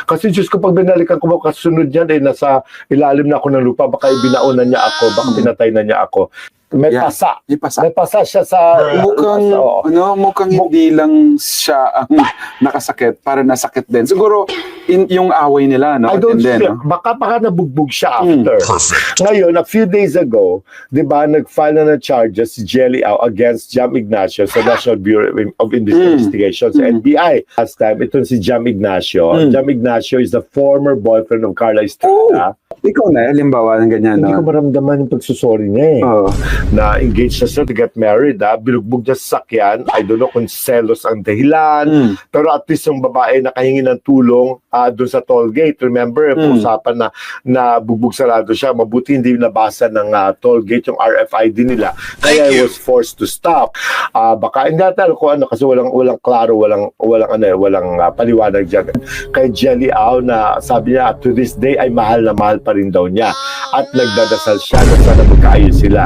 Kasi Diyos ko, pag binalikan ko mo, kasunod yan, nasa ilalim na ako ng lupa, baka ibinaon na niya ako, baka pinatay na niya ako. May Yeah. pasa. May pasa. May pasa siya sa... Mukhang, oo. mukhang hindi lang siya ang nakasakit, para nasakit din. Siguro, yung away nila, no? I don't And then, feel, no? baka nabugbog siya after. Ngayon, a few days ago, di ba, nag-file na ng charges si Jelly Ao against Jam Ignacio sa National Bureau of Investigations, sa NBI. Last time, ito si Jam Ignacio. Jam Ignacio is the former boyfriend of Carla Estrada. Ikaw na, halimbawa ng ganyan, Hindi no? ko maramdaman yung pagsusori niya eh. Oo. Na engaged na siya to get married, bilugbog niya sa sakyan. I don't know kung selos ang dahilan, pero at least yung babae nakahingi ng tulong doon sa toll gate. Remember, usapan na bugbog sarado siya. Mabuti hindi nabasa ng toll gate yung RFID nila. Kaya I was forced to stop. Baka hindi natin kung ano kasi walang klaro, walang paliwanag diyan. Kay Jelly Ao na sabi niya to this day ay mahal na mahal pa rin daw niya. At nagdadasal siya na sana magkaayos sila.